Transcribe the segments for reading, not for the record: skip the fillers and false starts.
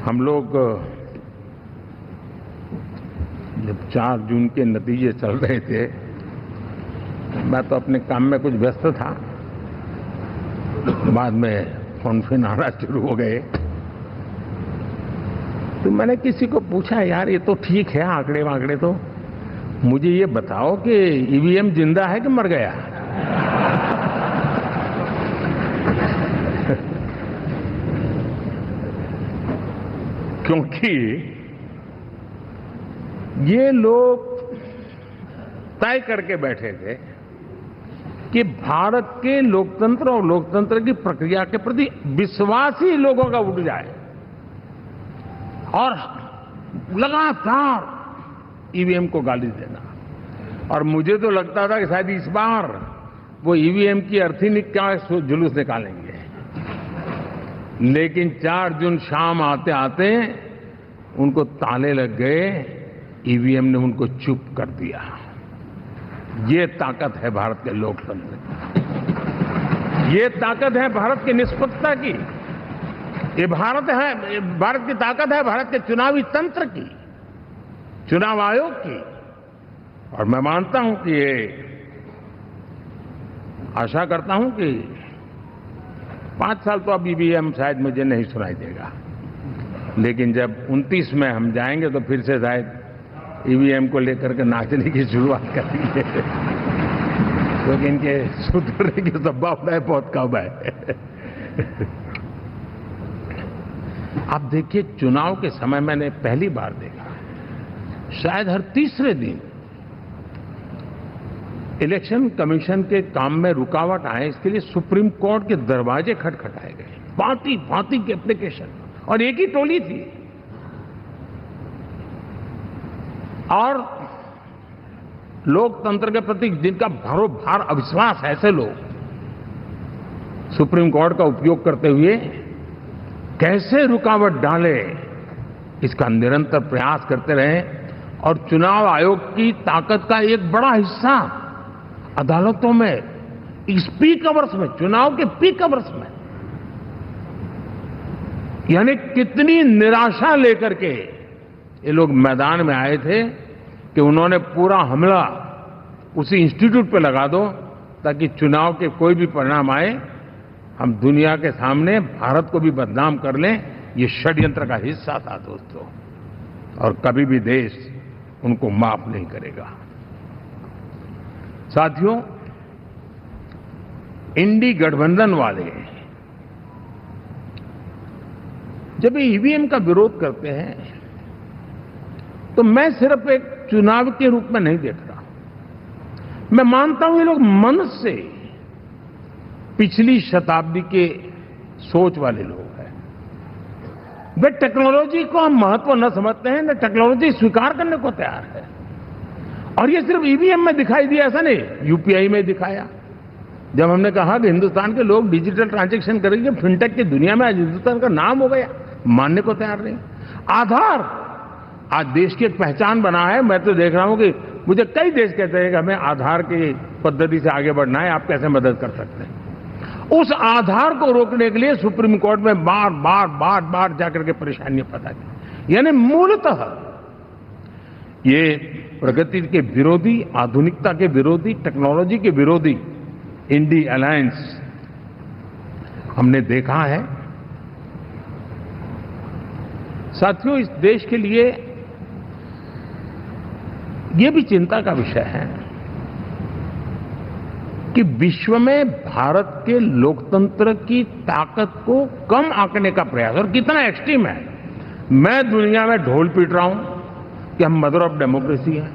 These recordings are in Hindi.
हम लोग जब 4 जून के नतीजे चल रहे थे, मैं तो अपने काम में कुछ व्यस्त था। बाद में फोन फिर आना शुरू हो गए, तो मैंने किसी को पूछा, यार ये तो ठीक है आंकड़े वांकड़े, तो मुझे ये बताओ कि ईवीएम जिंदा है कि मर गया? क्योंकि ये लोग तय करके बैठे थे कि भारत के लोकतंत्र और लोकतंत्र की प्रक्रिया के प्रति विश्वास ही लोगों का उठ जाए, और लगातार ईवीएम को गाली देना। और मुझे तो लगता था कि शायद इस बार वो ईवीएम की अर्थी क्या जुलूस निकालेंगे, लेकिन 4 जून शाम आते आते उनको ताले लग गए, ईवीएम ने उनको चुप कर दिया। ये ताकत है भारत के लोकतंत्र की, ये ताकत है भारत की निष्पक्षता की, ये भारत की ताकत है भारत के चुनावी तंत्र की, चुनाव आयोग की। और मैं मानता हूं कि ये आशा करता हूं कि 5 साल तो अब ईवीएम शायद मुझे नहीं सुनाई देगा, लेकिन जब 29 में हम जाएंगे तो फिर से शायद ईवीएम को लेकर के नाचने की शुरुआत करेंगे, क्योंकि इनके सुधरने की संभावना बहुत कम है। आप देखिए, चुनाव के समय मैंने पहली बार देखा, शायद हर तीसरे दिन इलेक्शन कमीशन के काम में रुकावट आए, इसके लिए सुप्रीम कोर्ट के दरवाजे खटखटाए गए, भांति भांति के एप्लीकेशन, और एक ही टोली थी। और लोकतंत्र के प्रति जिनका भरोभार अविश्वास है, ऐसे लोग सुप्रीम कोर्ट का उपयोग करते हुए कैसे रुकावट डाले, इसका निरंतर प्रयास करते रहे। और चुनाव आयोग की ताकत का एक बड़ा हिस्सा अदालतों में, इस पीक आवर्स में, चुनाव के पीक आवर्स में, यानी कितनी निराशा लेकर के ये लोग मैदान में आए थे कि उन्होंने पूरा हमला उसी इंस्टीट्यूट पे लगा दो, ताकि चुनाव के कोई भी परिणाम आए हम दुनिया के सामने भारत को भी बदनाम कर लें। ये षड्यंत्र का हिस्सा था दोस्तों, और कभी भी देश उनको माफ नहीं करेगा। साथियों, इंडी गठबंधन वाले जब ईवीएम का विरोध करते हैं तो मैं सिर्फ एक चुनाव के रूप में नहीं देख रहा। मैं मानता हूं ये लोग मन से पिछली शताब्दी के सोच वाले लोग हैं। वे टेक्नोलॉजी को हम महत्व न समझते हैं, न टेक्नोलॉजी स्वीकार करने को तैयार है। और ये सिर्फ ईवीएम में दिखाई दिया ऐसा नहीं, यूपीआई में दिखाया। जब हमने कहा कि हिंदुस्तान के लोग डिजिटल ट्रांजैक्शन करेंगे, फिनटेक की दुनिया में आज हिंदुस्तान का नाम हो गया, मानने को तैयार नहीं। आधार आज देश की एक पहचान बना है। मैं तो देख रहा हूं कि मुझे कई देश कहते हैं कि हमें आधार की पद्धति से आगे बढ़ना है, आप कैसे मदद कर सकते हैं। उस आधार को रोकने के लिए सुप्रीम कोर्ट में बार बार जाकर के परेशानियां पैदा की। यानी मूलतः ये प्रगति के विरोधी, आधुनिकता के विरोधी, टेक्नोलॉजी के विरोधी इंडी अलायंस हमने देखा है। साथियों, इस देश के लिए ये भी चिंता का विषय है कि विश्व में भारत के लोकतंत्र की ताकत को कम आंकने का प्रयास, और कितना एक्सट्रीम है। मैं दुनिया में ढोल पीट रहा हूं कि हम मदर ऑफ डेमोक्रेसी है,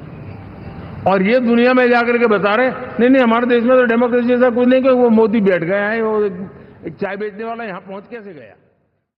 और ये दुनिया में जाकर के बता रहे नहीं हमारे देश में तो डेमोक्रेसी जैसा कुछ नहीं, कि वो मोदी बैठ गया है, वो एक चाय बेचने वाला यहां पहुंच कैसे गया।